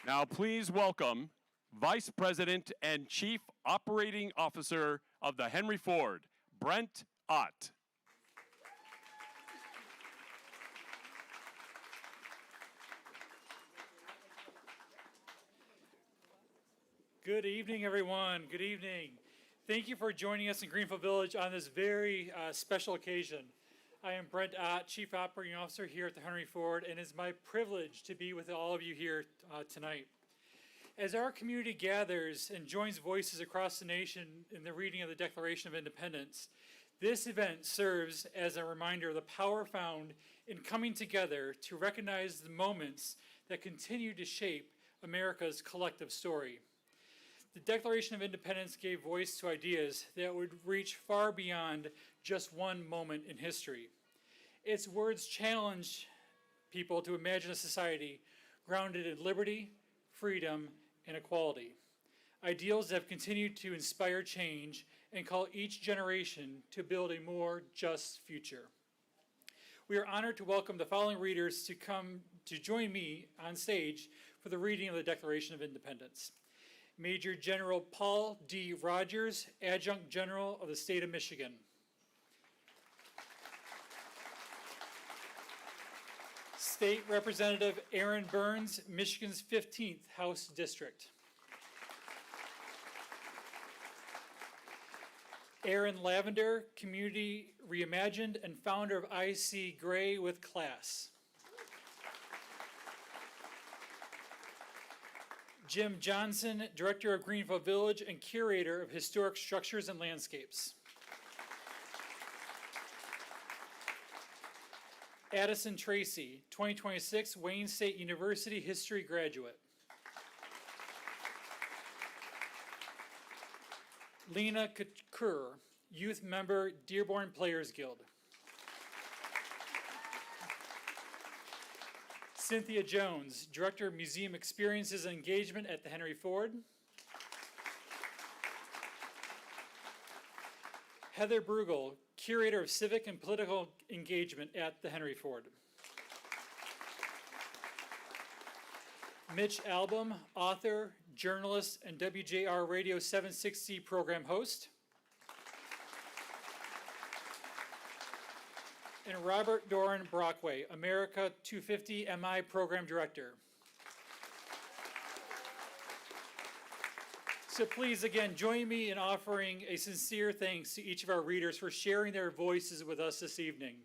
Now please welcome Vice President and Chief Operating Officer of the Henry Ford, Brent Ott. Good evening, everyone. Good evening. Thank you for joining us in Greenfield Village on this very special occasion. I am Brent Ott, Chief Operating Officer here at the Henry Ford, and it is my privilege to be with all of you here tonight. As our community gathers and joins voices across the nation in the reading of the Declaration of Independence, this event serves as a reminder of the power found in coming together to recognize the moments that continue to shape America's collective story. The Declaration of Independence gave voice to ideas that would reach far beyond just one moment in history. Its words challenge people to imagine a society grounded in liberty, freedom, and equality. Ideals that have continued to inspire change and call each generation to build a more just future. We are honored to welcome the following readers to come to join me on stage for the reading of the Declaration of Independence. Major General Paul D. Rogers, Adjunct General of the State of Michigan. State Representative Aaron Burns, Michigan's 15th House District. Aaron Lavender, Community Reimagined and founder of IC Gray with Class. Jim Johnson, Director of Greenfield Village and Curator of Historic Structures and Landscapes. Addison Tracy, 2026 Wayne State University History graduate. Lena Kerr, Youth Member, Dearborn Players Guild. Cynthia Jones, Director of Museum Experiences and Engagement at the Henry Ford. Heather Brugel, Curator of Civic and Political Engagement at the Henry Ford. Mitch Albom, author, journalist, and WJR Radio 760 program host. And Robert Doran Brockway, America 250 MI Program Director. So please, again, join me in offering a sincere thanks to each of our readers for sharing their voices with us this evening.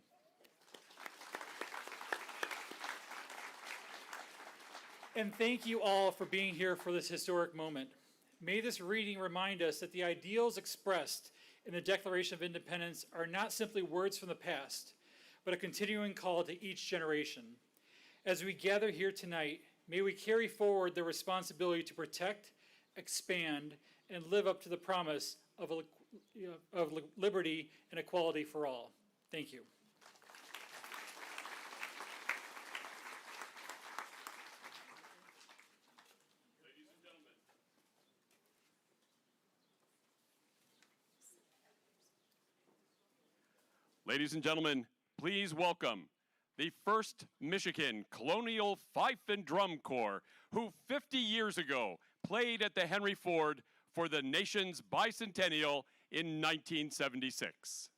And thank you all for being here for this historic moment. May this reading remind us that the ideals expressed in the Declaration of Independence are not simply words from the past, but a continuing call to each generation. As we gather here tonight, may we carry forward the responsibility to protect, expand, and live up to the promise of liberty and equality for all. Thank you. Ladies and gentlemen, please welcome the 1st Michigan Colonial Fife and Drum Corps, who 50 years ago played at the Henry Ford for the nation's bicentennial in 1976.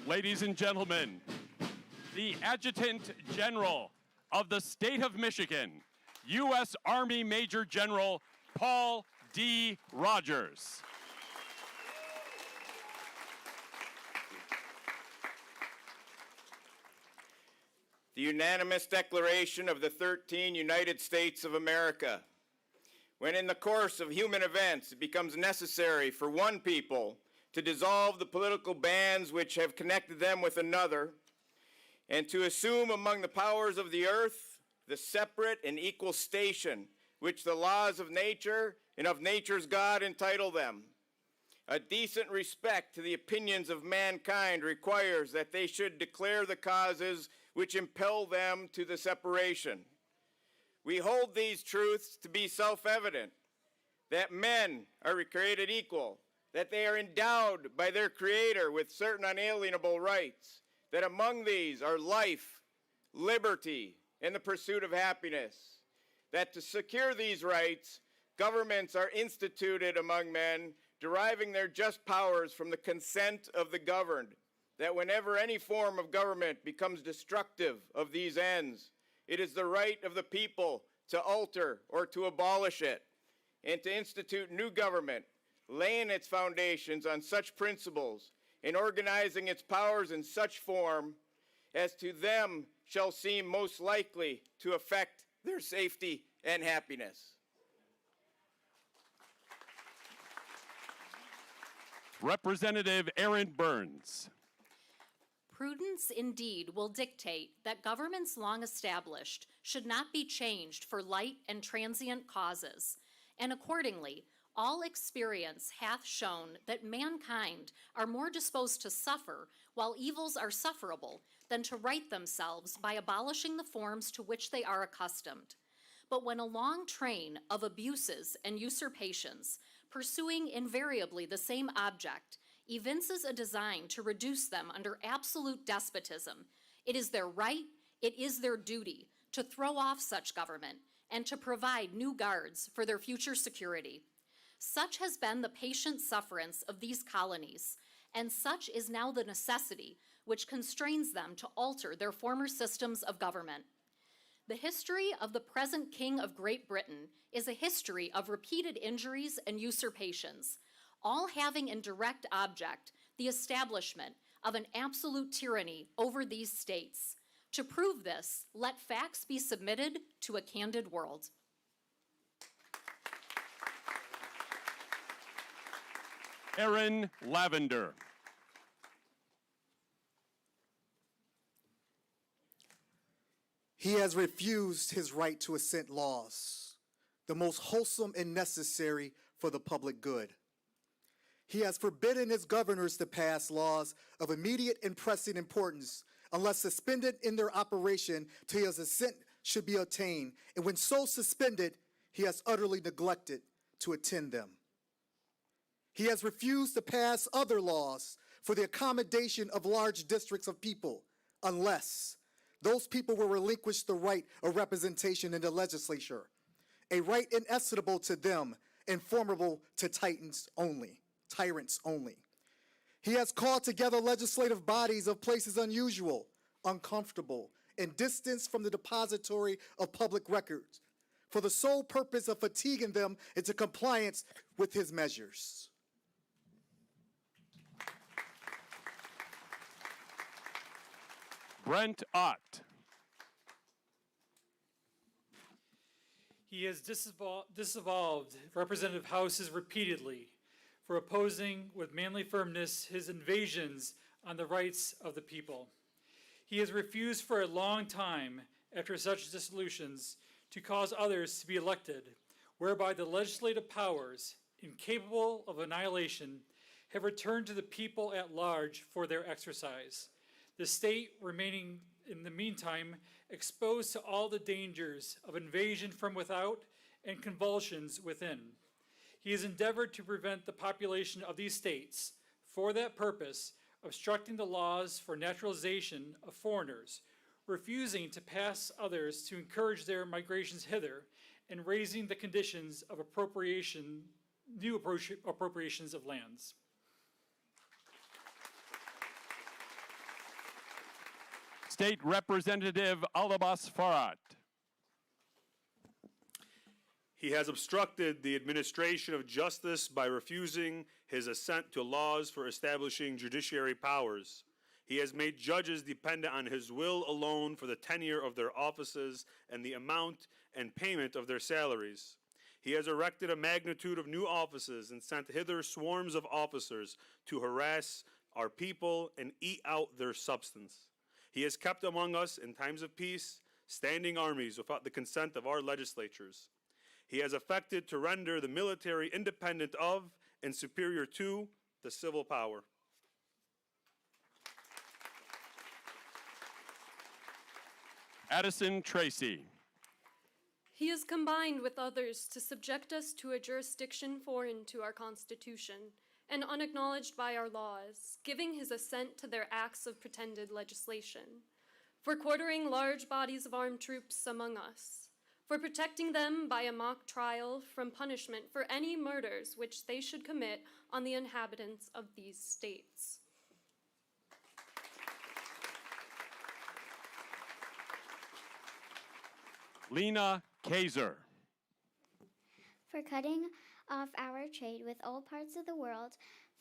Ladies and gentlemen, the Adjutant General of the State of Michigan, U.S. Army Major General Paul D. Rogers. The unanimous declaration of the 13 United States of America. When in the course of human events it becomes necessary for one people to dissolve the political bands which have connected them with another, and to assume among the powers of the earth the separate and equal station which the laws of nature and of nature's God entitle them. A decent respect to the opinions of mankind requires that they should declare the causes which impel them to the separation. We hold these truths to be self-evident, that men are created equal, that they are endowed by their Creator with certain unalienable rights, that among these are life, liberty, and the pursuit of happiness, that to secure these rights, governments are instituted among men, deriving their just powers from the consent of the governed, that whenever any form of government becomes destructive of these ends, it is the right of the people to alter or to abolish it, and to institute new government, laying its foundations on such principles and organizing its powers in such form as to them shall seem most likely to affect their safety and happiness. Representative Aaron Burns. Prudence indeed will dictate that governments long established should not be changed for light and transient causes, and accordingly, all experience hath shown that mankind are more disposed to suffer while evils are sufferable than to right themselves by abolishing the forms to which they are accustomed. But when a long train of abuses and usurpations, pursuing invariably the same object, evinces a design to reduce them under absolute despotism, it is their right, it is their duty to throw off such government and to provide new guards for their future security. Such has been the patient sufferance of these colonies, and such is now the necessity which constrains them to alter their former systems of government. The history of the present King of Great Britain is a history of repeated injuries and usurpations, all having in direct object the establishment of an absolute tyranny over these states. To prove this, let facts be submitted to a candid world. Aaron Lavender. He has refused his right to assent laws, the most wholesome and necessary for the public good. He has forbidden his governors to pass laws of immediate and pressing importance unless suspended in their operation till his assent should be obtained, and when so suspended, he has utterly neglected to attend them. He has refused to pass other laws for the accommodation of large districts of people unless those people will relinquish the right of representation in the legislature, a right inestimable to them and formidable to tyrants only. He has called together legislative bodies of places unusual, uncomfortable, and distanced from the depository of public records for the sole purpose of fatiguing them into compliance with his measures. Brent Ott. He has disavowed representative houses repeatedly for opposing with manly firmness his invasions on the rights of the people. He has refused for a long time, after such dissolutions, to cause others to be elected, whereby the legislative powers, incapable of annihilation, have returned to the people at large for their exercise. The state remaining, in the meantime, exposed to all the dangers of invasion from without and convulsions within. He has endeavored to prevent the population of these states, for that purpose, obstructing the laws for naturalization of foreigners, refusing to pass others to encourage their migrations hither, and raising the conditions of new appropriations of lands. State Representative Alabas Farhat. He has obstructed the administration of justice by refusing his assent to laws for establishing judiciary powers. He has made judges dependent on his will alone for the tenure of their offices and the amount and payment of their salaries. He has erected a magnitude of new offices and sent hither swarms of officers to harass our people and eat out their substance. He has kept among us, in times of peace, standing armies without the consent of our legislatures. He has affected to render the military independent of and superior to the civil power. Addison Tracy. He has combined with others to subject us to a jurisdiction foreign to our Constitution and unacknowledged by our laws, giving his assent to their acts of pretended legislation, for quartering large bodies of armed troops among us, for protecting them by a mock trial from punishment for any murders which they should commit on the inhabitants of these states. Lena Kaiser. For cutting off our trade with all parts of the world,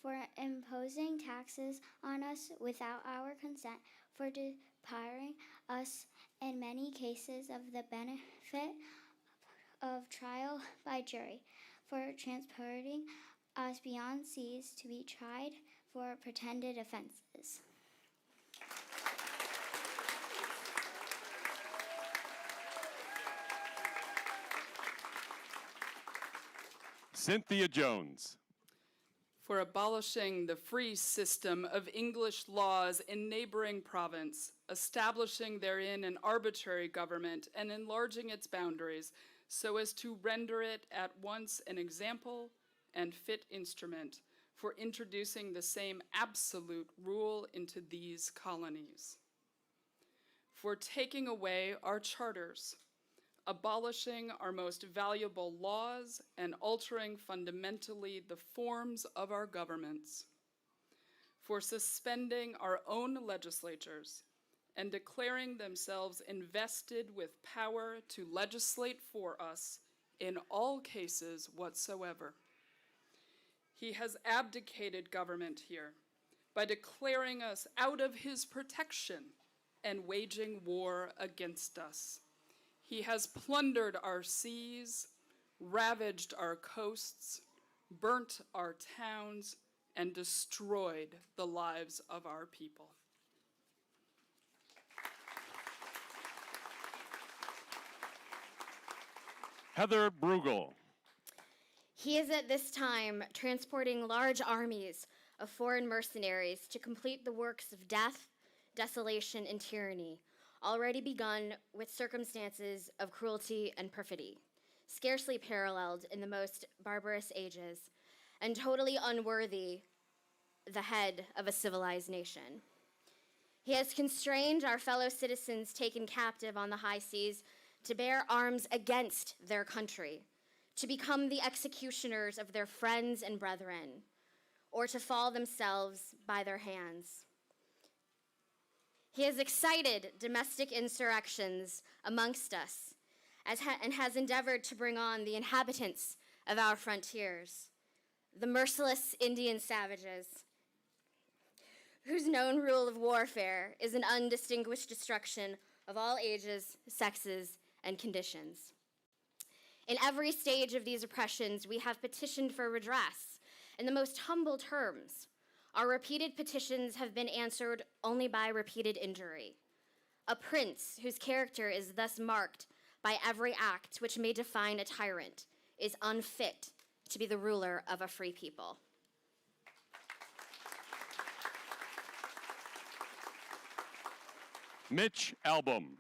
for imposing taxes on us without our consent, for depriving us in many cases of the benefit of trial by jury, for transporting us beyond seas to be tried for pretended offenses. Cynthia Jones. For abolishing the free system of English laws in neighboring province, establishing therein an arbitrary government and enlarging its boundaries so as to render it at once an example and fit instrument for introducing the same absolute rule into these colonies. For taking away our charters, abolishing our most valuable laws and altering fundamentally the forms of our governments, for suspending our own legislatures and declaring themselves invested with power to legislate for us in all cases whatsoever. He has abdicated government here by declaring us out of his protection and waging war against us. He has plundered our seas, ravaged our coasts, burnt our towns, and destroyed the lives of our people. Heather Brugel. He is at this time transporting large armies of foreign mercenaries to complete the works of death, desolation, and tyranny, already begun with circumstances of cruelty and perfidy, scarcely paralleled in the most barbarous ages, and totally unworthy the head of a civilized nation. He has constrained our fellow citizens taken captive on the high seas to bear arms against their country, to become the executioners of their friends and brethren, or to fall themselves by their hands. He has excited domestic insurrections amongst us and has endeavored to bring on the inhabitants of our frontiers, the merciless Indian savages, whose known rule of warfare is an undistinguished destruction of all ages, sexes, and conditions. In every stage of these oppressions, we have petitioned for redress in the most humble terms. Our repeated petitions have been answered only by repeated injury. A prince whose character is thus marked by every act which may define a tyrant is unfit to be the ruler of a free people. Mitch Albom.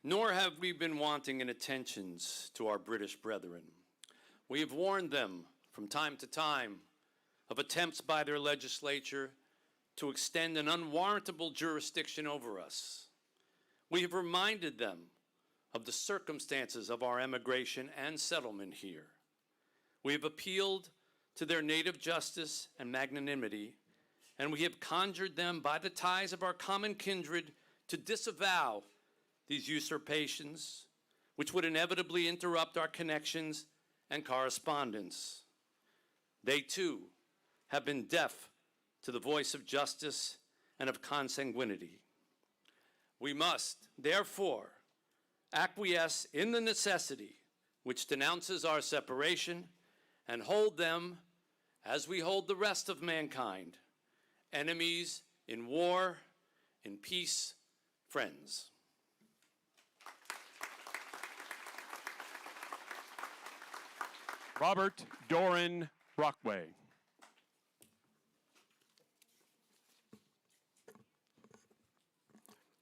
Nor have we been wanting in attentions to our British brethren. We have warned them from time to time of attempts by their legislature to extend an unwarrantable jurisdiction over us. We have reminded them of the circumstances of our emigration and settlement here. We have appealed to their native justice and magnanimity and we have conjured them by the ties of our common kindred to disavow these usurpations, which would inevitably interrupt our connections and correspondence. They too have been deaf to the voice of justice and of consanguinity. We must, therefore, acquiesce in the necessity which denounces our separation and hold them, as we hold the rest of mankind, enemies in war, in peace, friends. Robert Doran Brockway.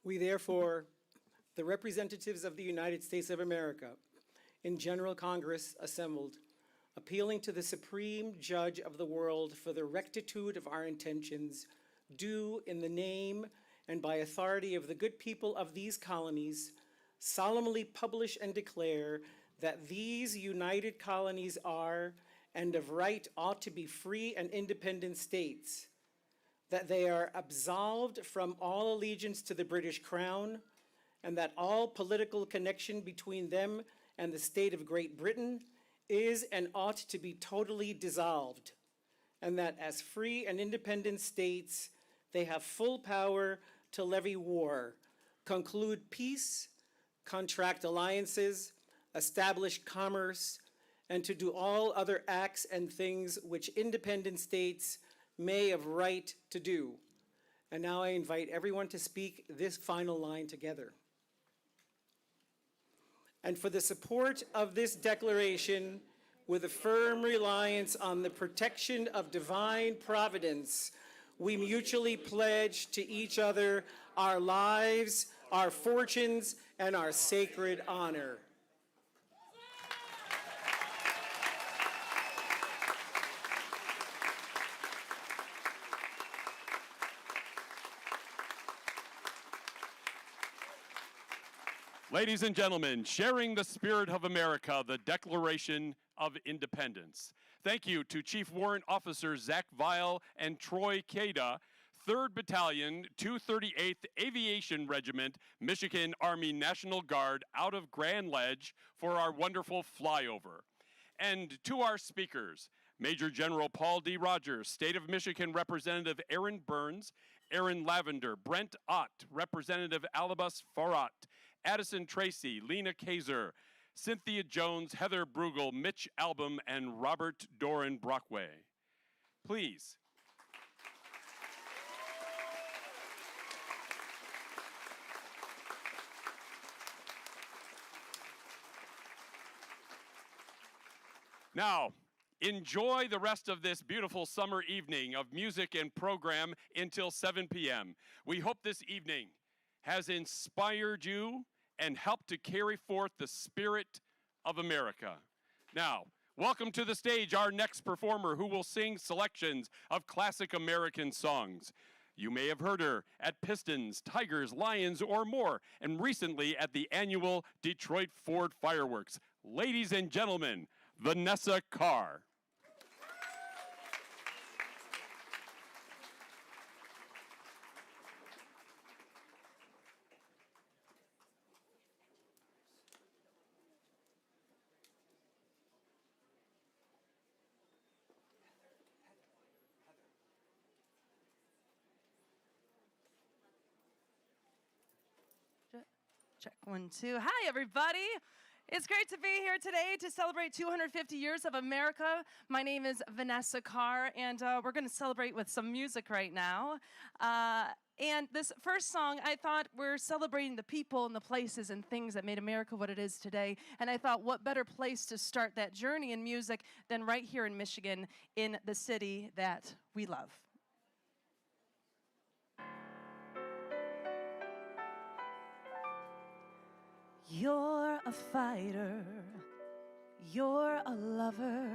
We therefore, the representatives of the United States of America, in General Congress assembled, appealing to the Supreme Judge of the world for the rectitude of our intentions, do, in the name and by authority of the good people of these colonies, solemnly publish and declare that these united colonies are, and of right ought to be free and independent states, that they are absolved from all allegiance to the British Crown, and that all political connection between them and the state of Great Britain is and ought to be totally dissolved, and that as free and independent states, they have full power to levy war, conclude peace, contract alliances, establish commerce, and to do all other acts and things which independent states may of right to do. And now I invite everyone to speak this final line together. And for the support of this declaration, with a firm reliance on the protection of divine providence, we mutually pledge to each other our lives, our fortunes, and our sacred honor. Ladies and gentlemen, sharing the spirit of America, the Declaration of Independence. Thank you to Chief Warrant Officers Zach Weil and Troy Cada, 3rd Battalion, 238th Aviation Regiment, Michigan Army National Guard out of Grand Ledge for our wonderful flyover. And to our speakers, Major General Paul D. Rogers, State of Michigan Representative Aaron Burns, Aaron Lavender, Brent Ott, Representative Alibus Farrat, Addison Tracy, Lena Kaiser, Cynthia Jones, Heather Brugel, Mitch Album, and Robert Doran Brockway. Please. Now, enjoy the rest of this beautiful summer evening of music and program until 7 p.m. We hope this evening has inspired you and helped to carry forth the spirit of America. Now, welcome to the stage our next performer who will sing selections of classic American songs. You may have heard her at Pistons, Tigers, Lions, or more, and recently at the annual Detroit Ford Fireworks. Ladies and gentlemen, Vanessa Carr. Check 1, 2. Hi, everybody. It's great to be here today to celebrate 250 years of America. My name is Vanessa Carr, and we're going to celebrate with some music right now. And this first song, I thought we're celebrating the people and the places and things that made America what it is today. And I thought, what better place to start that journey in music than right here in Michigan, in the city that we love. You're a fighter, you're a lover,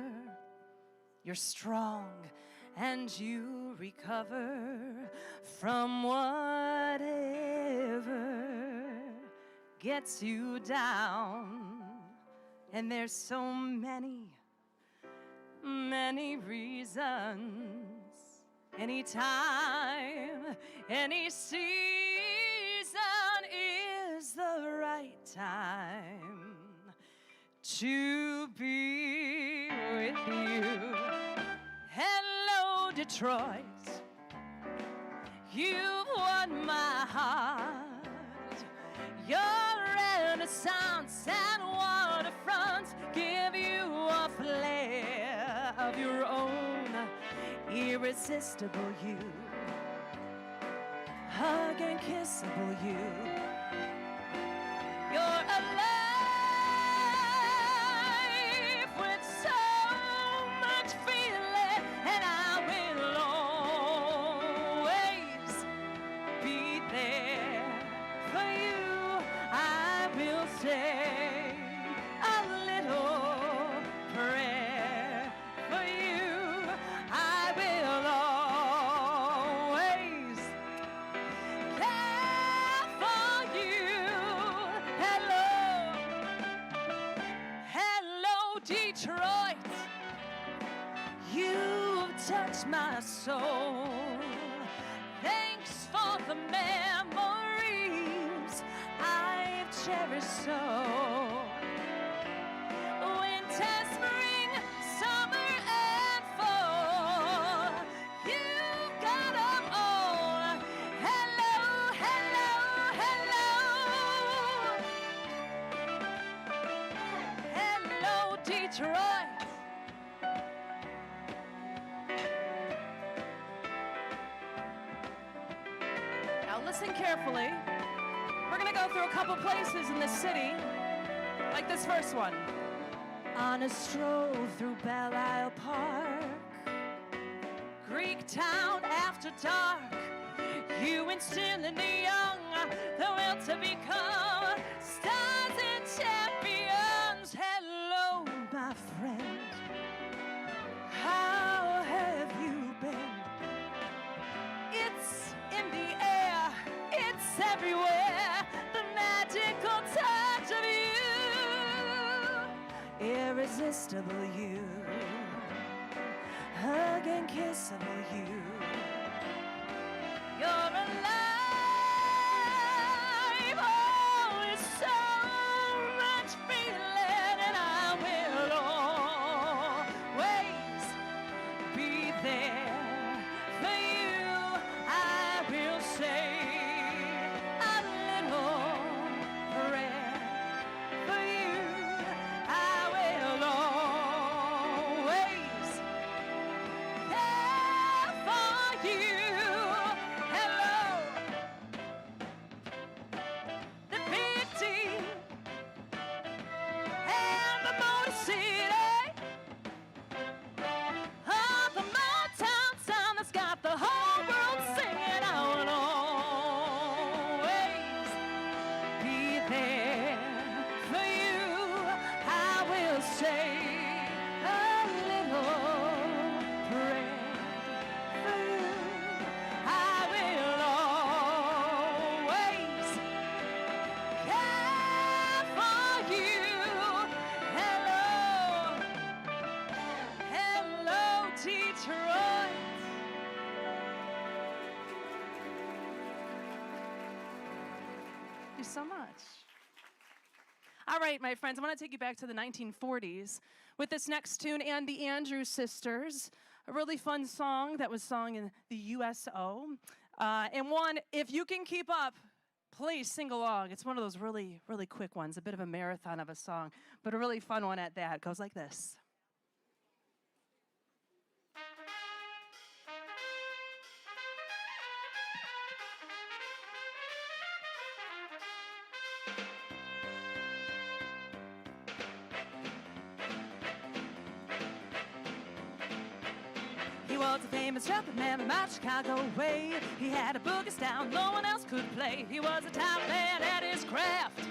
you're strong and you recover from whatever gets you down. And there's so many reasons Anytime, any season is the right time to be with you. Hello, Detroit. You've won my heart. Your renaissance and waterfronts give you a flair of your own, irresistible you, hug and kissable you. You're alive with so much feeling, and I will always be there for you. I will say a little prayer for you. I will always care for you. Hello, hello, Detroit. You've touched my soul. Thanks for the memories I've cherished so. Winter, spring, summer, and fall, you've got 'em all. Hello, hello, hello. Hello, Detroit. Now listen carefully. We're gonna go through a couple places in the city, like this first one. On a stroll through Belle Isle Park, Greek town after dark, you instill in the young the will to become stars and champions. Hello, my friend. How have you been? It's in the air, it's everywhere, the magical touch of you, irresistible you, hug and kissable you. You're alive, oh, it's so much feeling, and I will always be there for you. I will say a little prayer for you. I will always care for you. Hello, the big T and the Motor City. Oh, the Motown sound that's got the whole world singing. I will always be there for you. I will say a little prayer for you. I will always care for you. Hello, hello, Detroit. Thank you so much. All right, my friends, I want to take you back to the 1940s with this next tune and the Andrews Sisters, a really fun song that was sung in the USO. And one, if you can keep up, please sing along. It's one of those really, really quick ones, a bit of a marathon of a song, but a really fun one at that. It goes like this. He was a famous trumpet man from out Chicago way. He had a boogie style no one else could play. He was a top man at his craft.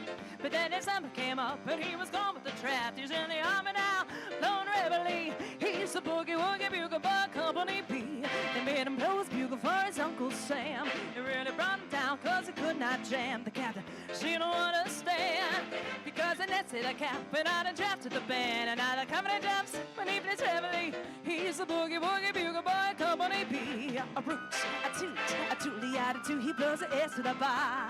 But then his summer came up and he was gone with the draft. He's in the army now, blowing reveille. He's the boogie woogie bugle bug company B. They made him blow his bugle for his Uncle Sam. It really brought him down cause he could not jam. The captain, she don't understand, because the Nancy the captain out and drafted the band. And now the company jumps beneath his reveille. He's He's a boogie woogie bugle boy, company B. A root, a toot, a tooty attitude. He blows the S to the bar.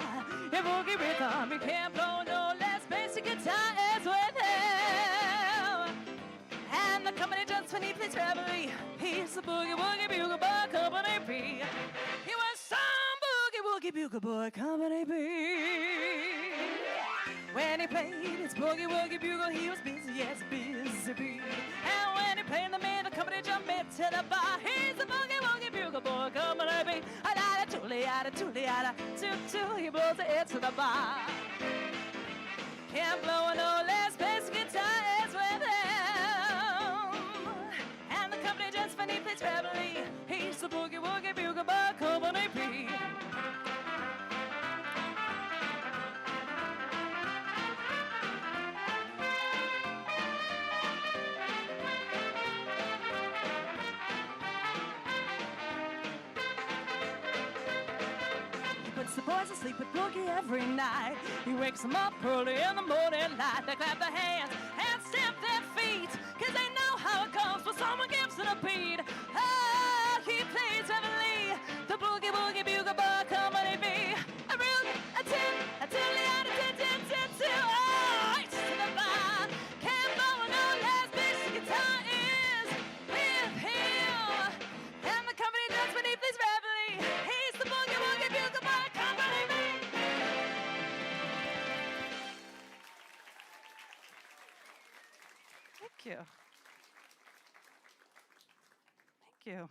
A boogie rhythm, he can't blow no less. Basic guitar is with him. And the company jumps when he plays reveille. He's a boogie woogie bugle boy, company B. He was some boogie woogie bugle boy, company B. When he played his boogie woogie bugle, he was busy, yes, busy bee. And when he played the man, the company jumped in to the bar. He's a boogie woogie bugle boy, company B. A-da-da, toot-a-da, toot-a-da, toot-toot, he blows the air to the bar. Can't blow no less, bass guitar is with him. And the company jumps when he plays reveille. He's a boogie woogie bugle boy, company B. The boys asleep with Boogie every night. He wakes them up early in the morning light. They clap their hands and stamp their feet, 'cause they know how it goes when someone gives it a beat. Ah, he plays heavily, the boogie woogie bugle boy, company B. A real, a tin, a tilly, and a tin, tin, tin, tin. Oh, it's to the bar. Can't blow no less, basic guitar is with him. And the company does when he plays reveille. He's the boogie woogie bugle boy. Thank you. Thank you.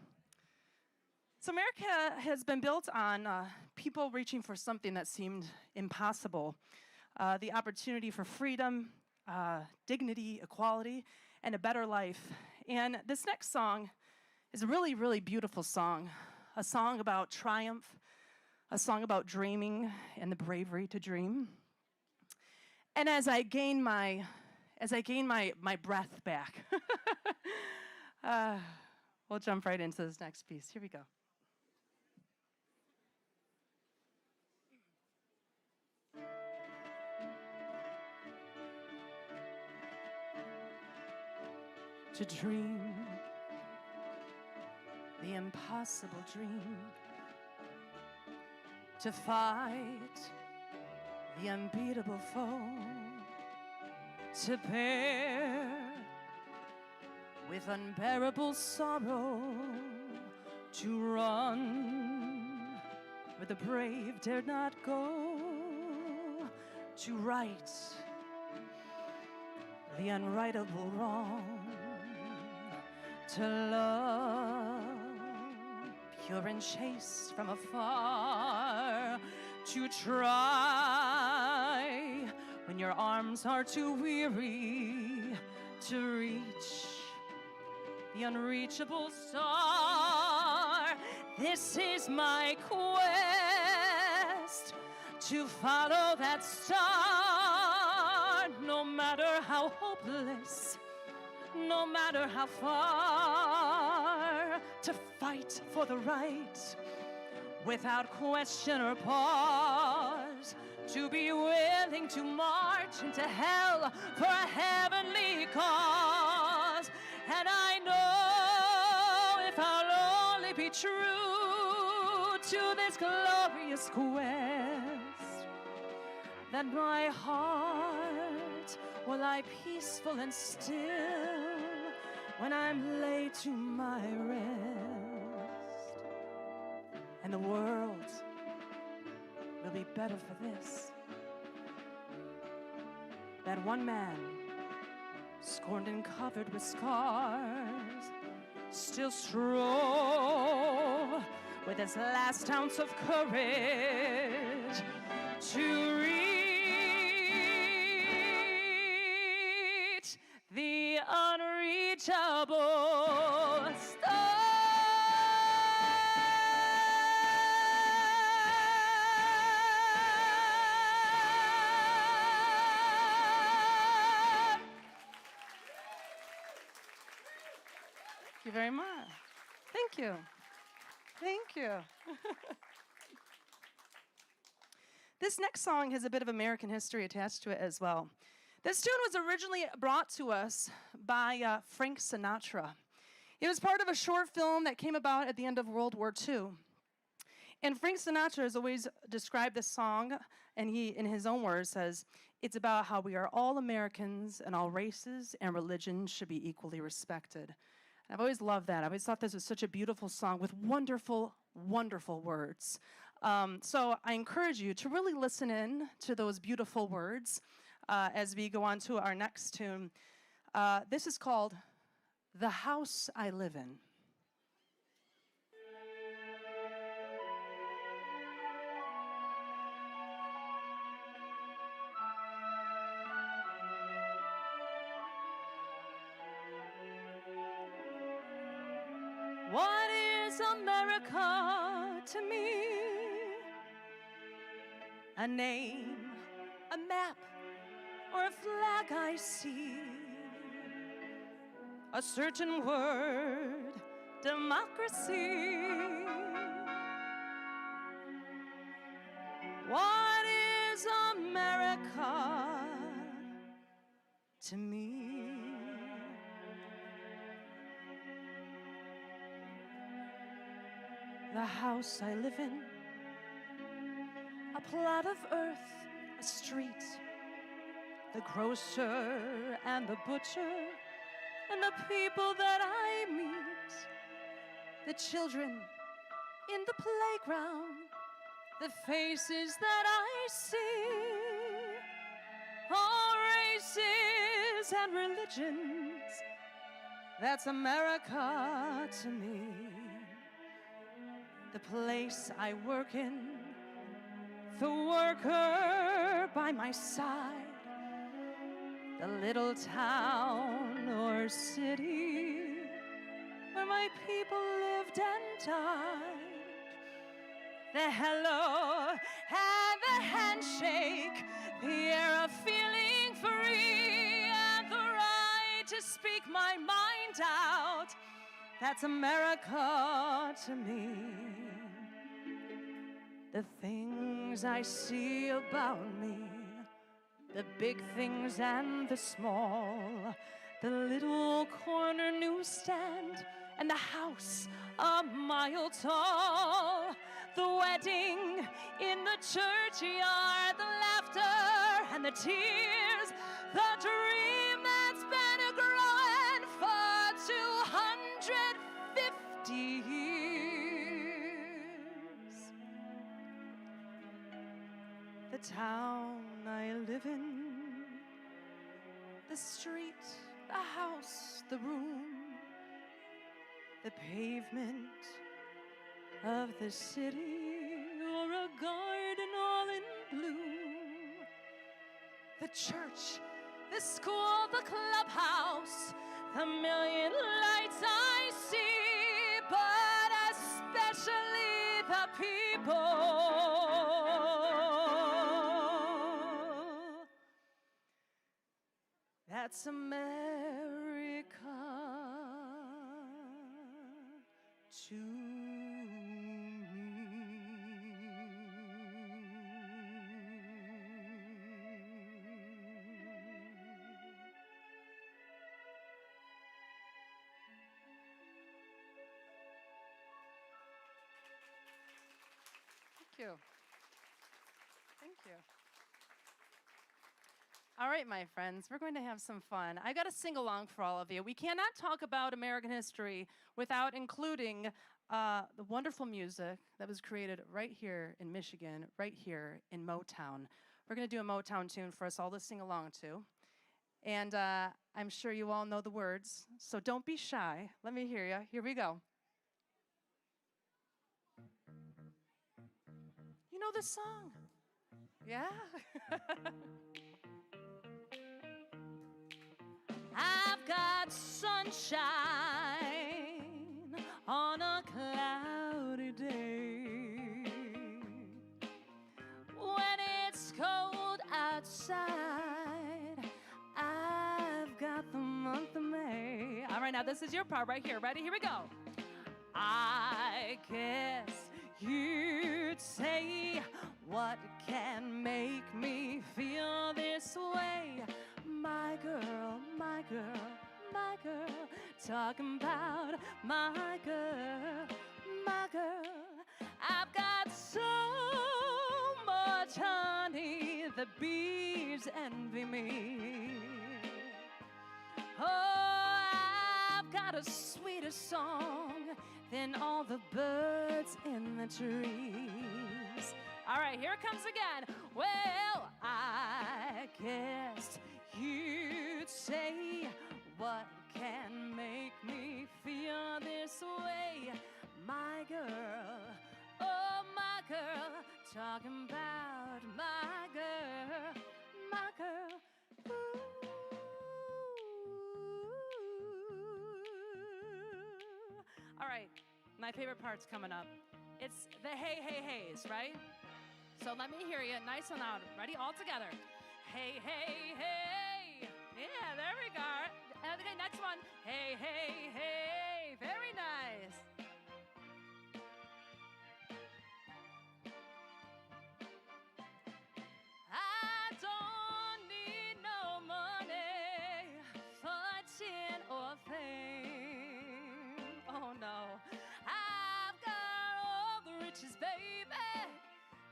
So America has been built on people reaching for something that seemed impossible. The opportunity for freedom, dignity, equality, and a better life. And this next song is a really, really beautiful song. A song about triumph, a song about dreaming and the bravery to dream. And as I gain my breath back, we'll jump right into this next piece. Here we go. To dream the impossible dream, to fight the unbeatable foe, to bear with unbearable sorrow, to run where the brave dared not go, to right the unrightable wrong, to love pure and chaste from afar, to try when your arms are too weary, to reach the unreachable star. This is my quest, to follow that star, no matter how hopeless, no matter how far, to fight for the right without question or pause, to be willing to march into hell for a heavenly cause. And I know if I'll only be true to this glorious quest, then my heart will lie peaceful and still when I'm laid to my rest. And the world will be better for this. That one man, scorned and covered with scars, still strove with his last ounce of courage to reach the unreachable star. Thank you very much. Thank you. Thank you. This next song has a bit of American history attached to it as well. This tune was originally brought to us by Frank Sinatra. It was part of a short film that came about at the end of World War II. And Frank Sinatra has always described this song, and he, in his own words, says, it's about how we are all Americans and all races and religions should be equally respected. And I've always loved that. I've always thought this was such a beautiful song with wonderful, wonderful words. So I encourage you to really listen in to those beautiful words as we go on to our next tune. This is called The House I Live In. What is America to me? A name, a map, or a flag I see. A certain word, democracy. What is America to me? The house I live in, a plot of earth, a street, the grocer and the butcher, and the people that I meet, the children in the playground, the faces that I see, all races and religions, that's America to me. The place I work in, the worker by my side, the little town or city where my people lived and died. The hello and the handshake, the air of feeling free, and the right to speak my mind out. That's America to me. The things I see about me, the big things and the small, the little corner newsstand and the house a mile tall, the wedding in the churchyard, the laughter and the tears, the dream that's been growing for 250 years. The town I live in, the street, the house, the room, the pavement of the city, or a garden all in bloom. The church, the school, the clubhouse, the million lights I see, but especially the people. That's America to me. Thank you. Thank you. All right, my friends, we're going to have some fun. I got to sing along for all of you. We cannot talk about American history without including the wonderful music that was created right here in Michigan, right here in Motown. We're going to do a Motown tune for us all to sing along to. And I'm sure you all know the words, so don't be shy. Let me hear you. Here we go. You know this song? Yeah? I've got sunshine on a cloudy day. When it's cold outside, I've got the month of May. All right, now this is your part right here. Ready? Here we go. I guess you'd say, what can make me feel this way? My girl, my girl, my girl, talking about my girl, my girl. I've got so much honey, the bees envy me. Oh, I've got a sweeter song than all the birds in the trees. All right, here it comes again. Well, I guess you'd say, what can make me feel this way? My girl, oh my girl, talking about my girl, my girl. Ooh. All right, my favorite part's coming up. It's the hey, hey, heys, right? So let me hear you nice and loud. Ready? All together. Hey, hey, hey. Yeah, there we go. Okay, next one. Hey, hey, hey. Very nice. I don't need no money, fortune, or fame. Oh, no. I've got all the riches, baby,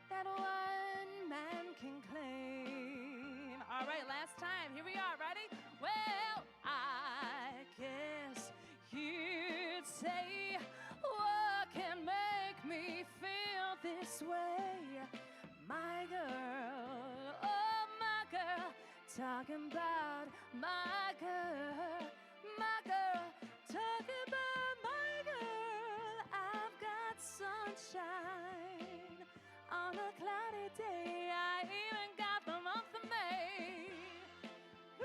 that one man can claim. All right, last time. Here we are. Ready? Well, I guess you'd say, what can make me feel this way? My girl, oh my girl, talking about my girl, talking about my girl. I've got sunshine on a cloudy day. I even got the month of May. Ooh,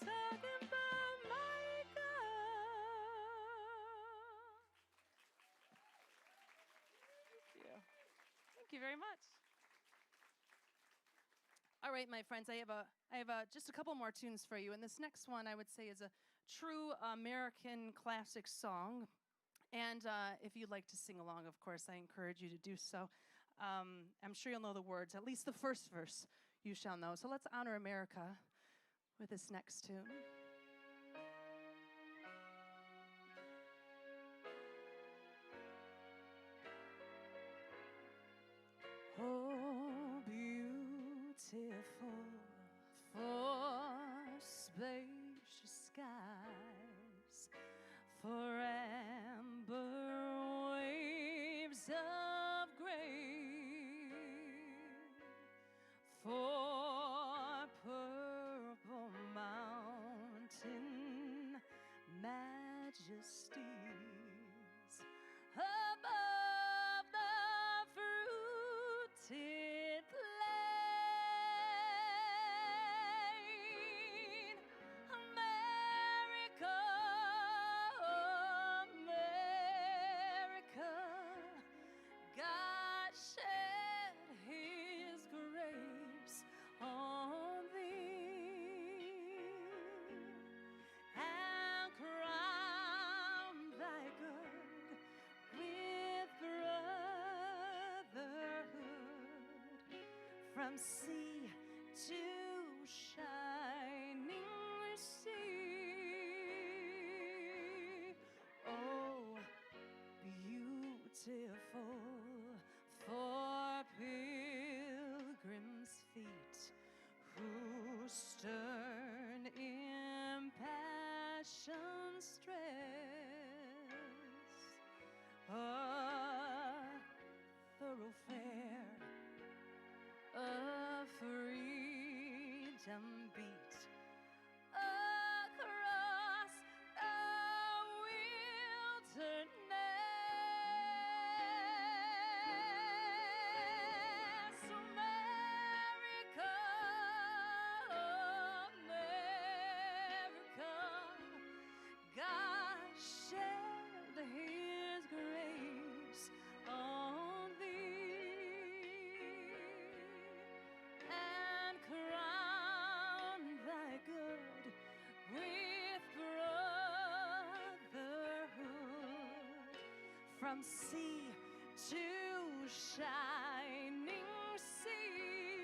talking about my girl. Thank you. Thank you very much. All right, my friends, I have just a couple more tunes for you, and this next one I would say is a true American classic song. And if you'd like to sing along, of course, I encourage you to do so. I'm sure you'll know the words, at least the first verse you shall know. So let's honor America with this next tune. Oh, beautiful for spacious skies, for amber waves of grain, for purple mountain majesties, above the fruited plain. America, America, God shed his grace on thee and crowned thy good with brotherhood from sea to shining sea. Oh, beautiful for pilgrims' feet who stern impassioned stress, a thoroughfare of freedom beat across the wilderness. America, America, God shed his grace on thee and crowned thy good with brotherhood from sea to shining sea.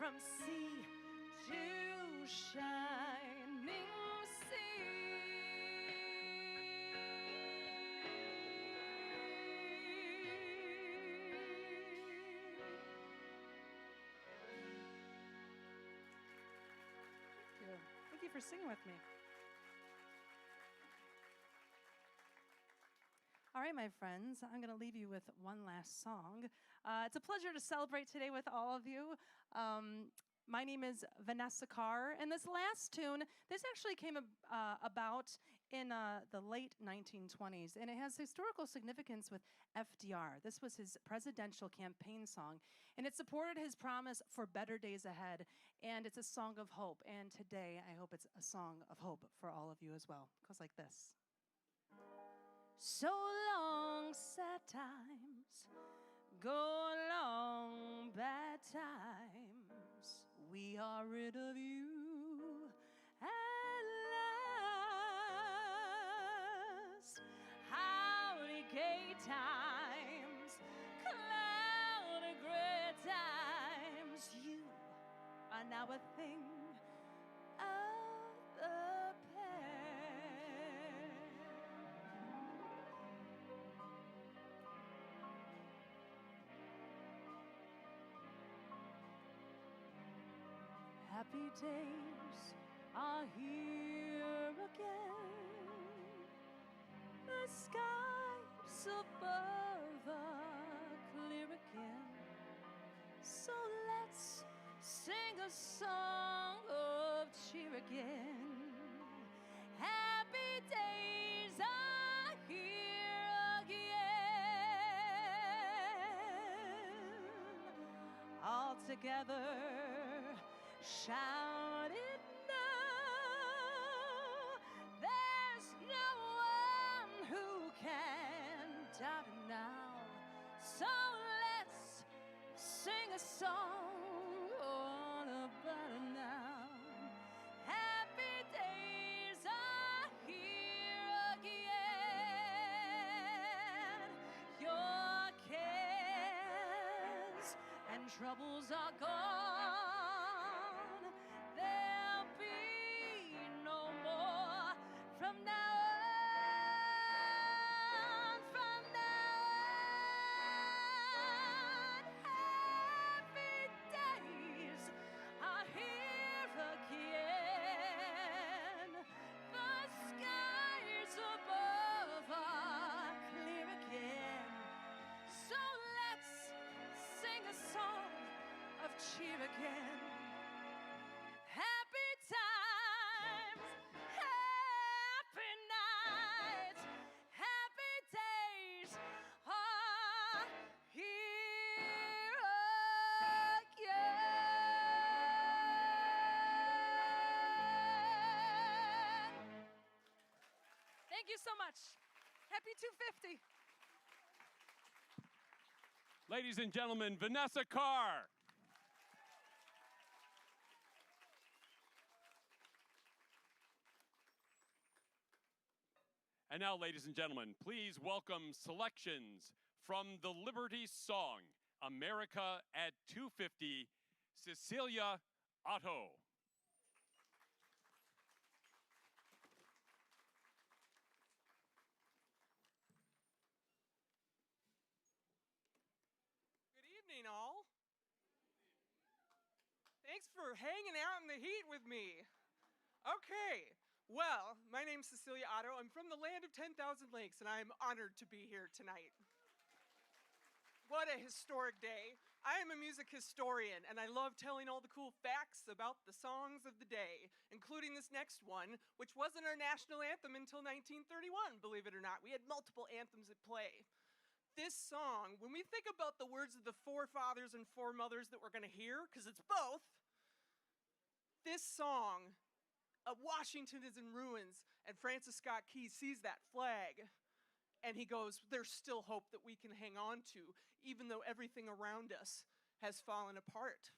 from sea to shining sea. Thank you. Thank you for singing with me. All right, my friends, I'm going to leave you with one last song. It's a pleasure to celebrate today with all of you. My name is Vanessa Carr, and this last tune, this actually came about in the late 1920s, and it has historical significance with FDR. This was his presidential campaign song, and it supported his promise for better days ahead, and it's a song of hope. And today, I hope it's a song of hope for all of you as well. It goes like this. So long, sad times, go long, bad times. We are rid of you at last. Howdy, gay times, cloudy, gray times. You are now a thing of the past. Happy days are here again. The skies above are clear again. So let's sing a song of cheer again. Happy days are here again. All together, shout it now. There's no one who can doubt it now. So let's sing a song all about it now. Happy days are here again. Your cares and troubles are gone. There'll be no more from now on. From now on, happy days are here again. The skies above are clear again. So let's sing a song of cheer again. Happy times, happy nights, happy days are here again. Thank you so much. Happy 250. Ladies and gentlemen, Vanessa Carr. And now, ladies and gentlemen, please welcome selections from the Liberty Song, America at 250, Cecilia Otto. Good evening, all. Thanks for hanging out in the heat with me. Okay, well, my name's Cecilia Otto. I'm from the land of 10,000 lakes, and I am honored to be here tonight. What a historic day. I am a music historian, and I love telling all the cool facts about the songs of the day, including this next one, which wasn't our national anthem until 1931, believe it or not. We had multiple anthems at play. This song, when we think about the words of the forefathers and foremothers that we're going to hear, because it's both, this song, Washington is in ruins, and Francis Scott Key sees that flag, and he goes, there's still hope that we can hang on to, even though everything around us has fallen apart.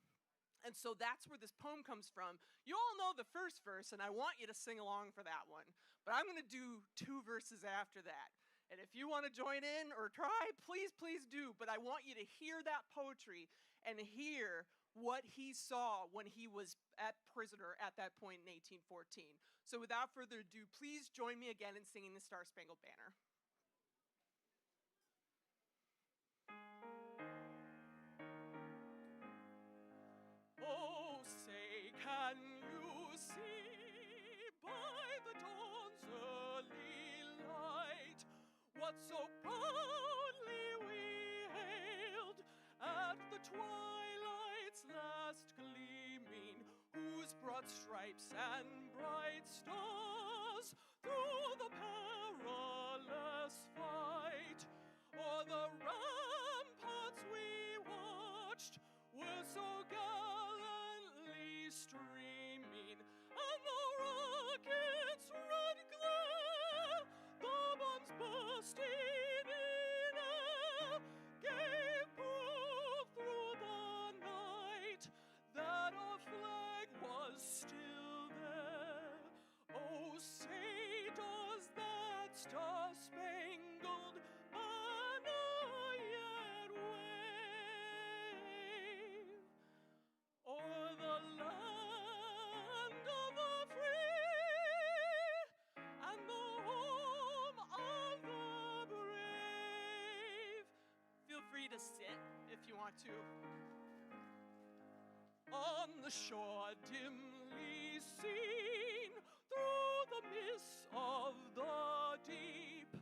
And so that's where this poem comes from. You all know the first verse, and I want you to sing along for that one. But I'm going to do 2 verses after that. And if you want to join in or try, please, please do. But I want you to hear that poetry and hear what he saw when he was prisoner at that point in 1814. So without further ado, please join me again in singing the Star-Spangled Banner. Oh, say, can you see by the dawn's early light what so proudly we hailed at the twilight's last gleaming, whose broad stripes and bright stars through the perilous fight o'er the ramparts we watched were so gallantly streaming, and the rockets' red glare, the bombs bursting in air, gave proof through the night that our flag was still there. Oh, say does that star-spangled banner yet wave o'er the land of the free and the home of the brave? Feel free to sit if you want to. On the shore dimly seen through the mists of the deep,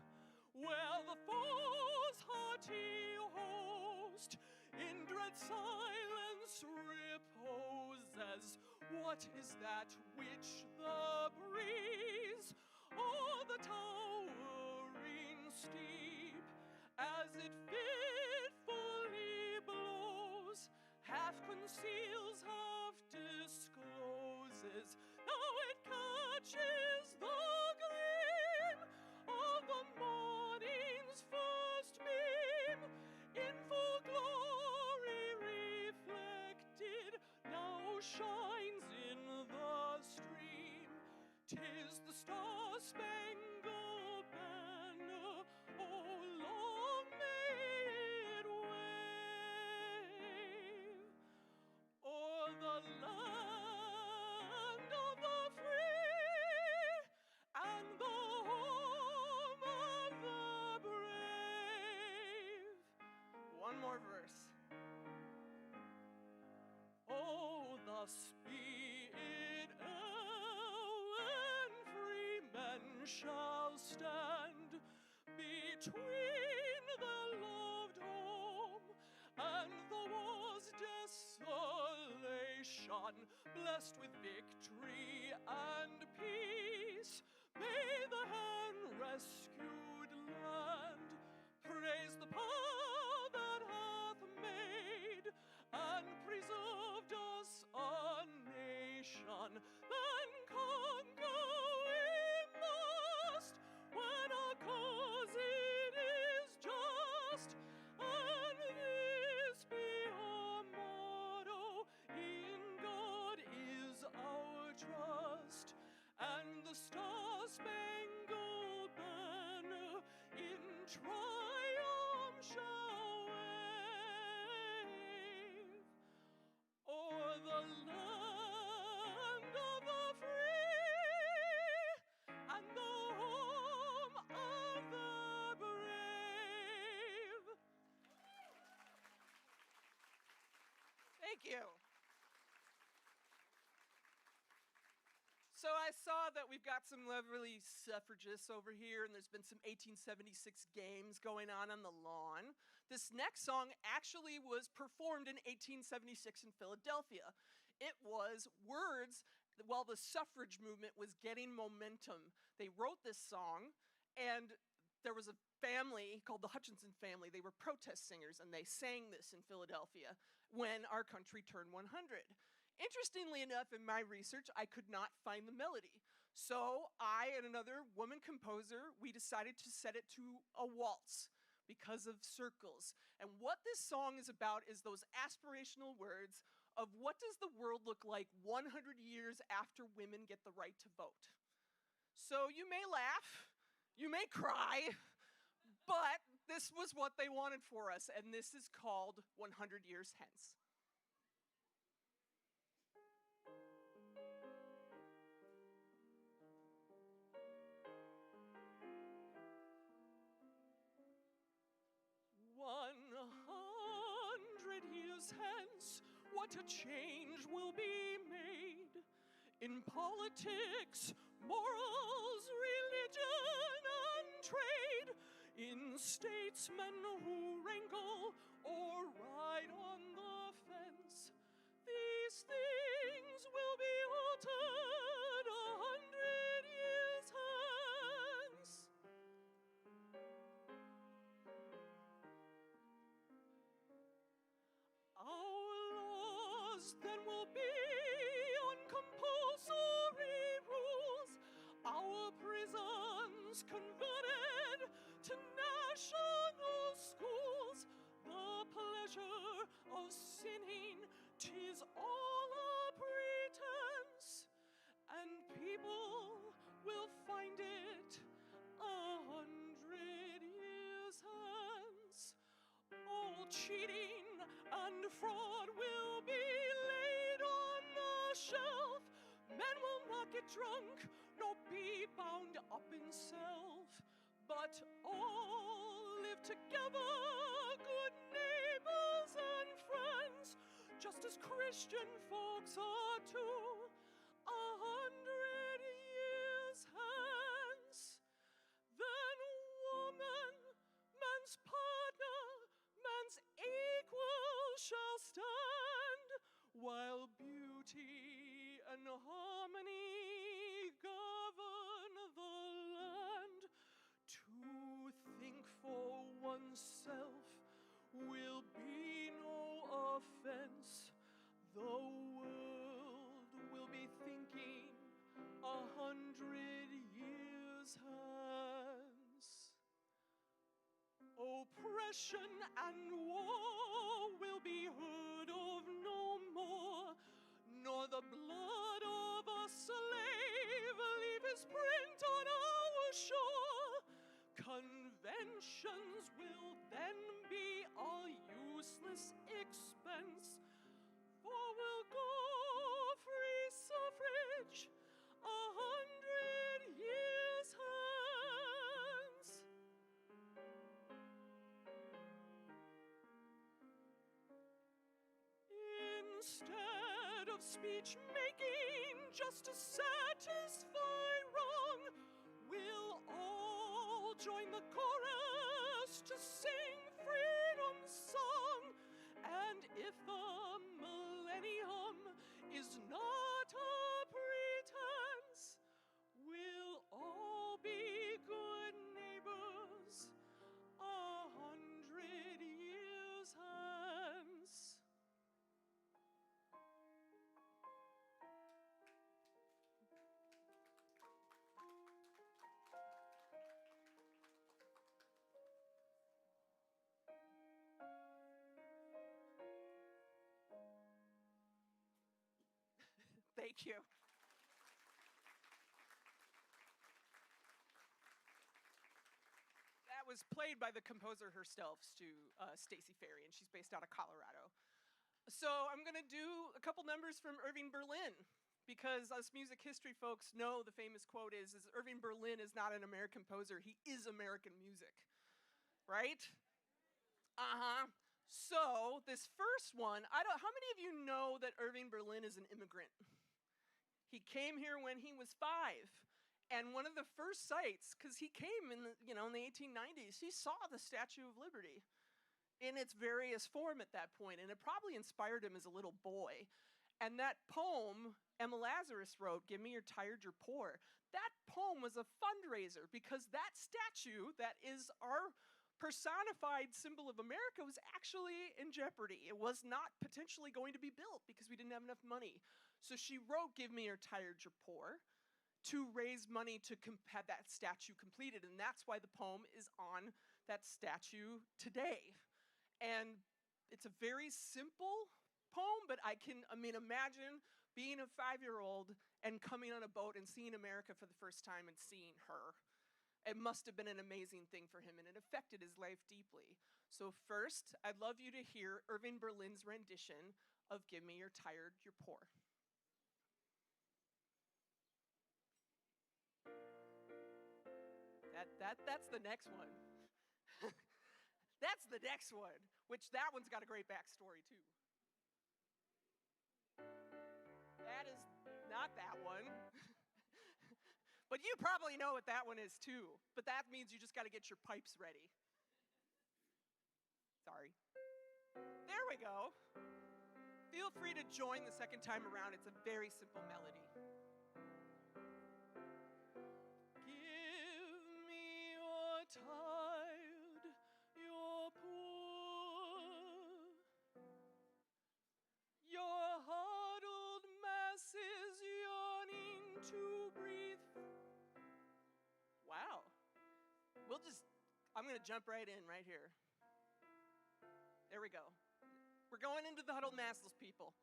where the foe's hearty host in dread silence reposes, what is that which the breeze o'er the towering steep, as it fitfully blows, half conceals, half discloses? Now it catches the gleam of the morning's first beam, in full glory reflected, now shines in the stream. 'Tis the Star-Spangled Banner, oh, long may it wave o'er the land of the free and the home of the brave. One more verse. Oh, thus be it e'er when free men shall stand between the loved home and the war's desolation, blessed with victory and peace. May the hand-rescued land praise the power that hath made and preserved us a nation. Then conquer we must, when our cause it is just, and this be our motto: in God is our trust, and the Star-Spangled Banner in triumph shall wave o'er the land of the free and the home of the brave. Thank you. So I saw that we've got some lovely suffragists over here, and there's been some 1876 games going on the lawn. This next song actually was performed in 1876 in Philadelphia. It was words while the suffrage movement was getting momentum. They wrote this song, and there was a family called the Hutchinson family. They were protest singers, and they sang this in Philadelphia when our country turned 100. Interestingly enough, in my research, I could not find the melody. So I and another woman composer, we decided to set it to a waltz because of circles. And what this song is about is those aspirational words of what does the world look like 100 years after women get the right to vote. So you may laugh, you may cry, but this was what they wanted for us, and this is called 100 Years Hence. years hence, what a change will be made in politics, morals, religion, and trade, in statesmen who wrangle or ride on the fence. These things will be altered 100 years hence. Our laws then will be on compulsory rules, our prisons converted to national schools. The pleasure of sinning, 'tis all a pretense, and people will find it 100 years hence. All cheating and fraud will be laid on the shelf. Men will not get drunk, nor be bound up in self, but all live together, good neighbors and friends, just as Christian folks are too, 100 years hence. Then woman, man's partner, man's equal shall stand, while beauty and harmony govern the land. To think for oneself will be no offense. The world will be thinking 100 years hence. Oppression and war will be heard of no more, nor the blood of a slave leave his print on our shore. Conventions will then be all useless expense, for we'll go free suffrage 100 years hence. Instead of speech making just to satisfy wrong, we'll all join the chorus to sing freedom's song. And if the millennium is not a pretense, we'll all be good neighbors 100 years hence. Thank you. That was played by the composer herself, Stacey Ferry, and she's based out of Colorado. So I'm going to do a couple numbers from Irving Berlin, because us music history folks know the famous quote is Irving Berlin is not an American composer, he is American music, right? So this first one, how many of you know that Irving Berlin is an immigrant? He came here when he was 5. And one of the first sites, because he came in the 1890s, he saw the Statue of Liberty in its various form at that point, and it probably inspired him as a little boy. And that poem Emma Lazarus wrote, "Give Me Your Tired, Your Poor," that poem was a fundraiser because that statue that is our personified symbol of America was actually in jeopardy. It was not potentially going to be built because we didn't have enough money. So she wrote, "Give me your tired, your poor," to raise money to have that statue completed. And that's why the poem is on that statue today. And it's a very simple poem, but imagine being a 5-year-old and coming on a boat and seeing America for the first time and seeing her. It must have been an amazing thing for him, and it affected his life deeply. So first, I'd love you to hear Irving Berlin's rendition of "Give Me Your Tired, Your Poor." That's the next one. That's the next one, which that one's got a great backstory too. that is not that one. But you probably know what that one is too. But that means you just got to get your pipes ready. Sorry. There we go. Feel free to join the second time around. It's a very simple melody. Give me your tired, your poor, your huddled masses yearning to breathe. Wow. I'm going to jump right in right here. There we go. We're going into the huddled masses, people.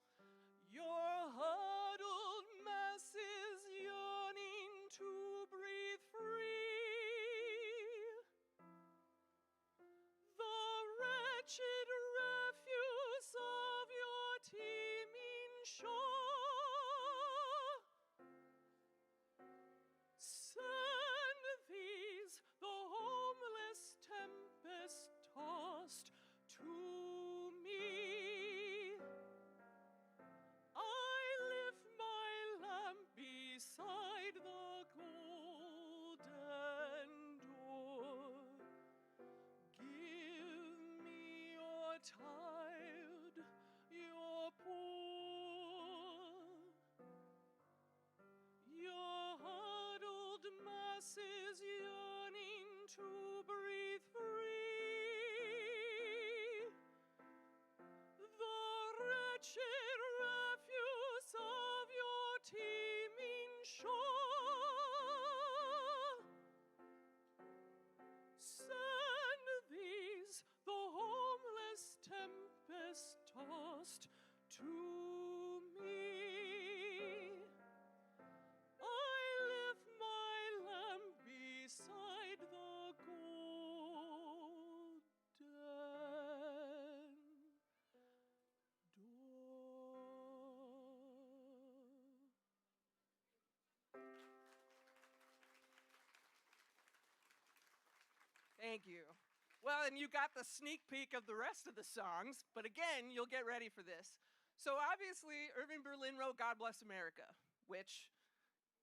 Your huddled masses yearning to breathe free. The wretched refuse of your teeming shore. Send these, the homeless tempest-tossed, to me. I lift my lamp beside the golden door. Give me your tired, your poor, your huddled masses yearning to breathe free. Wretched refuse of your teeming shore. Send these, the homeless tempest-tossed, to me. I lift my lamp beside the golden Thank you. Well, and you got the sneak peek of the rest of the songs, but again, you'll get ready for this. So obviously, Irving Berlin wrote God Bless America, which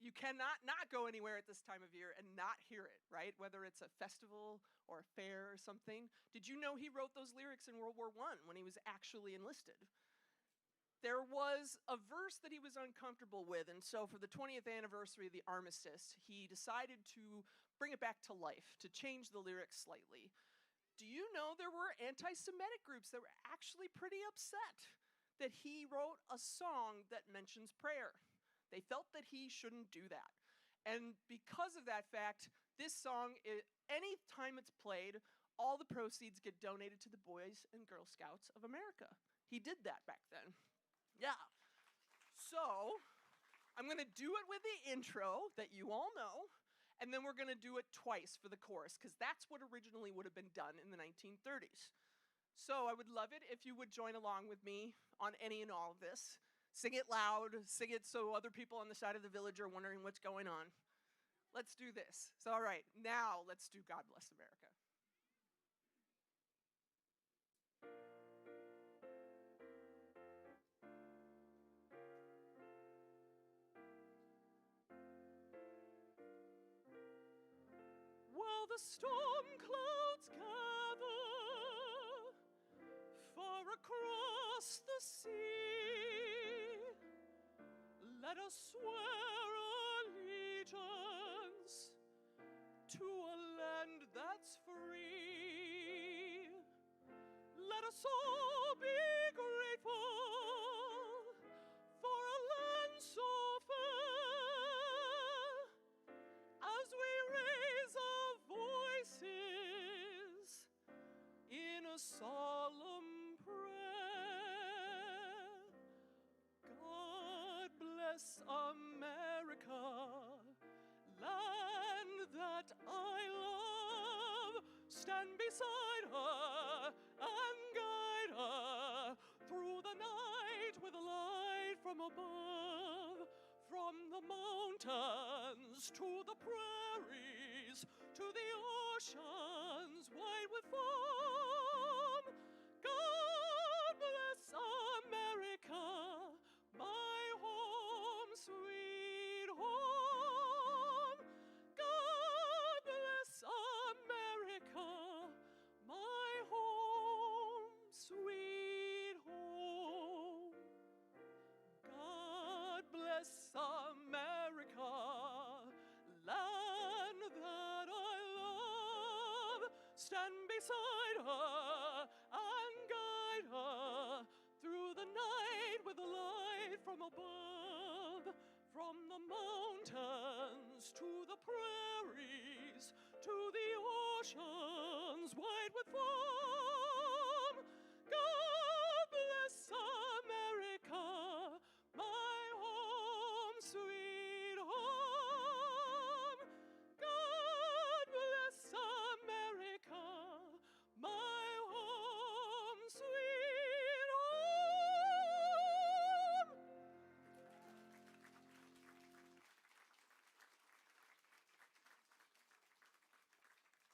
you cannot not go anywhere at this time of year and not hear it, right? Whether it's a festival or a fair or something. Did you know he wrote those lyrics in World War I when he was actually enlisted? There was a verse that he was uncomfortable with, and so for the 20th anniversary of the armistice, he decided to bring it back to life, to change the lyrics slightly. Do you know there were anti-Semitic groups that were actually pretty upset that he wrote a song that mentions prayer? They felt that he shouldn't do that. And because of that fact, this song, any time it's played, all the proceeds get donated to the Boys and Girl Scouts of America. He did that back then. Yeah. So, I'm going to do it with the intro that you all know, and then we're going to do it twice for the chorus, because that's what originally would have been done in the 1930s. So, I would love it if you would join along with me on any and all of this. Sing it loud, sing it so other people on the side of the village are wondering what's going on. Let's do this. So, all right, now let's do God Bless America. While the storm clouds gather far across the sea, let us swear allegiance to a land that's free. Let us all be grateful for a land so fair as we raise our voices in a solemn prayer. God bless America, land that I love. Stand beside her and guide her through the night with a light from above. From the mountains to the prairies, to the oceans wide with foam. God bless America, my home. stand beside her and guide her through the night with a light from above. From the mountains to the prairies, to the oceans wide with foam. God bless America, my home, sweet home. God bless America, my home, sweet home.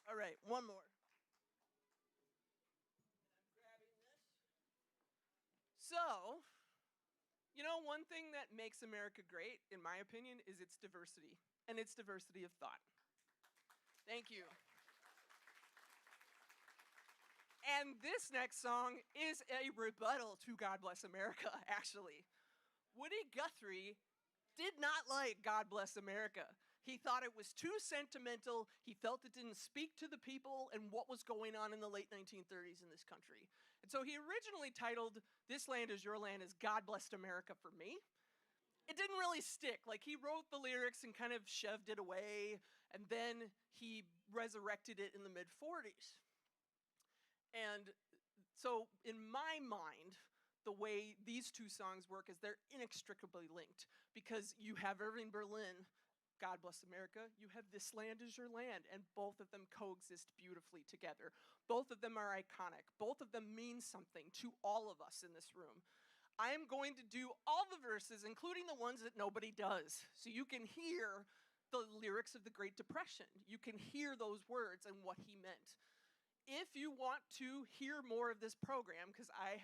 All right, one more. So, you know, one thing that makes America great, in my opinion, is its diversity, and its diversity of thought. Thank you. And this next song is a rebuttal to God Bless America, actually. Woody Guthrie did not like God Bless America. He thought it was too sentimental. He felt it didn't speak to the people and what was going on in the late 1930s in this country. And so he originally titled This Land Is Your Land as God Blessed America for Me. It didn't really stick. Like, he wrote the lyrics and kind of shoved it away, and then he resurrected it in the mid-40s. And so in my mind, the way these two songs work is they're inextricably linked, because you have Irving Berlin, God Bless America, you have This Land Is Your Land, and both of them coexist beautifully together. Both of them are iconic. Both of them mean something to all of us in this room. I am going to do all the verses, including the ones that nobody does, so you can hear the lyrics of the Great Depression. You can hear those words and what he meant. If you want to hear more of this program, because I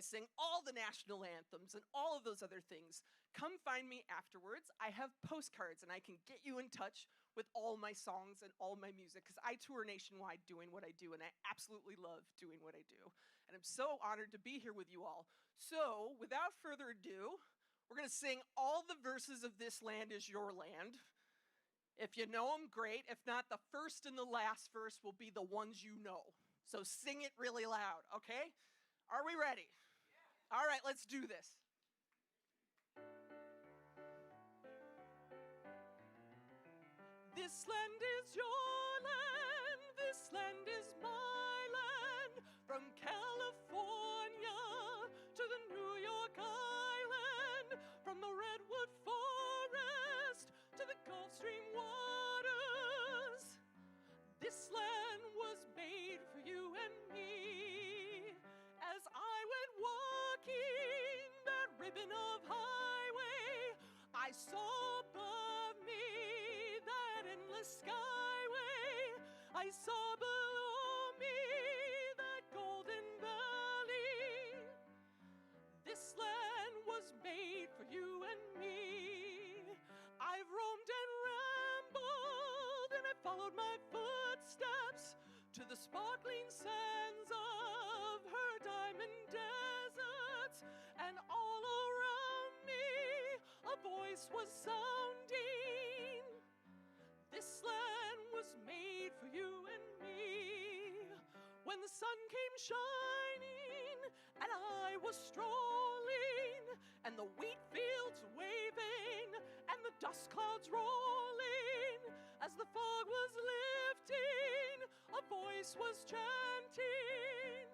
sing all the national anthems and all of those other things, come find me afterwards. I have postcards, and I can get you in touch with all my songs and all my music, because I tour nationwide doing what I do, and I absolutely love doing what I do. And I'm so honored to be here with you all. So, without further ado, we're going to sing all the verses of This Land Is Your Land. If you know them, great. If not, the first and the last verse will be the ones you know. So sing it really loud, okay? Are we ready? Yeah. All right, let's do this. This land is your land, this land is my land, from California to the New York Island, from the Redwood Forest to the Gulf Stream waters. This land was made for you and me. As I went walking that ribbon of highway, I saw above me that endless skyway. I saw below me that golden valley. This land was made for you and me. I've roamed and rambled, and I followed my footsteps to the sparkling sands of her diamond deserts, and all around me a voice was sounding. This land was made for you and me. When the sun came shining and I was strolling, and the wheat fields waving and the dust clouds rolling, as the fog was lifting, a voice was chanting.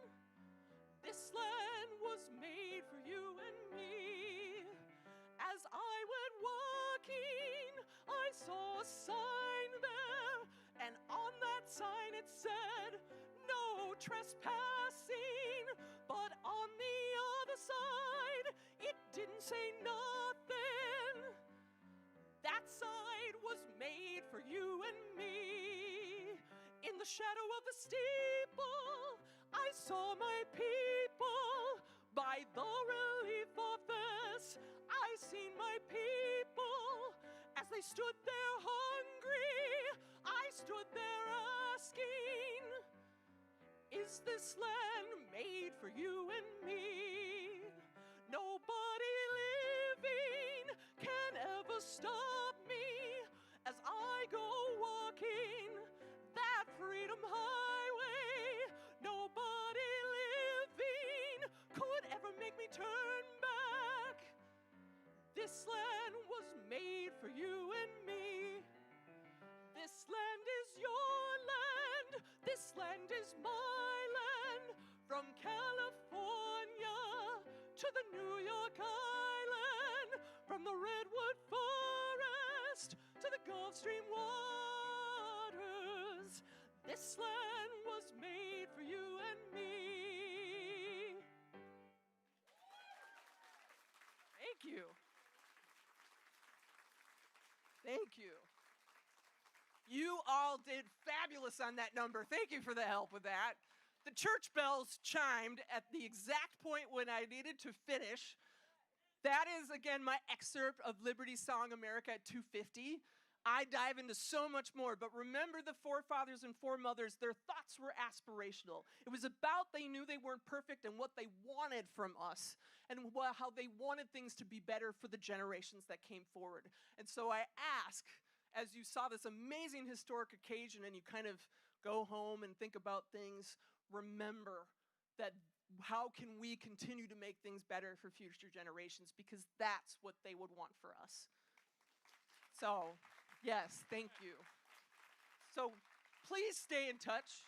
This land was made for you and me. As I went walking, I saw a sign there, and on that sign it said, "No trespassing," but on the other side, it didn't say nothing. That side was made for you and me. In the shadow of the steeple, I saw my people. By the relief of this, I seen my people. As they stood there hungry, I stood there asking, is this land made for you and me? Nobody living can ever stop me as I go walking that freedom highway. to the New York Island, from the Redwood Forest to the Gulf Stream waters. This land was made for you and me. Thank you. Thank you. You all did fabulous on that number. Thank you for the help with that. The church bells chimed at the exact point when I needed to finish. That is, again, my excerpt of Liberty's Song America at 250. I dive into so much more, but remember the forefathers and foremothers, their thoughts were aspirational. It was about they knew they weren't perfect and what they wanted from us and how they wanted things to be better for the generations that came forward. And so I ask, as you saw this amazing historic occasion and you kind of go home and think about things, remember that how can we continue to make things better for future generations, because that's what they would want for us. So, yes, thank you. So please stay in touch.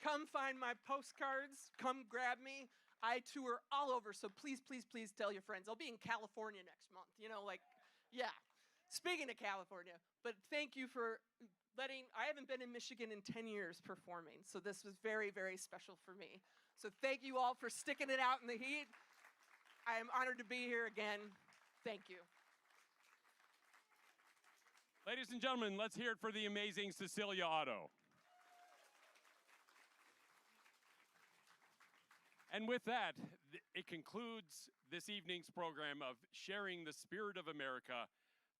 Come find my postcards. Come grab me. I tour all over, so please, please, please tell your friends. I'll be in California next month. Yeah. Speaking of California, but thank you for I haven't been in Michigan in 10 years performing, so this was very, very special for me. So thank you all for sticking it out in the heat. I am honored to be here again. Thank you. Ladies and gentlemen, let's hear it for the amazing Cecilia Otto. And with that, it concludes this evening's program of Sharing the Spirit of America,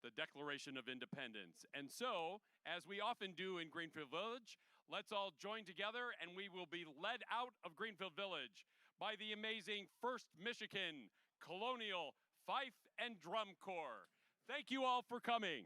the Declaration of Independence. And so, as we often do in Greenfield Village, let's all join together and we will be led out of Greenfield Village by the amazing 1st Michigan Colonial Fife and Drum Corps. Thank you all for coming.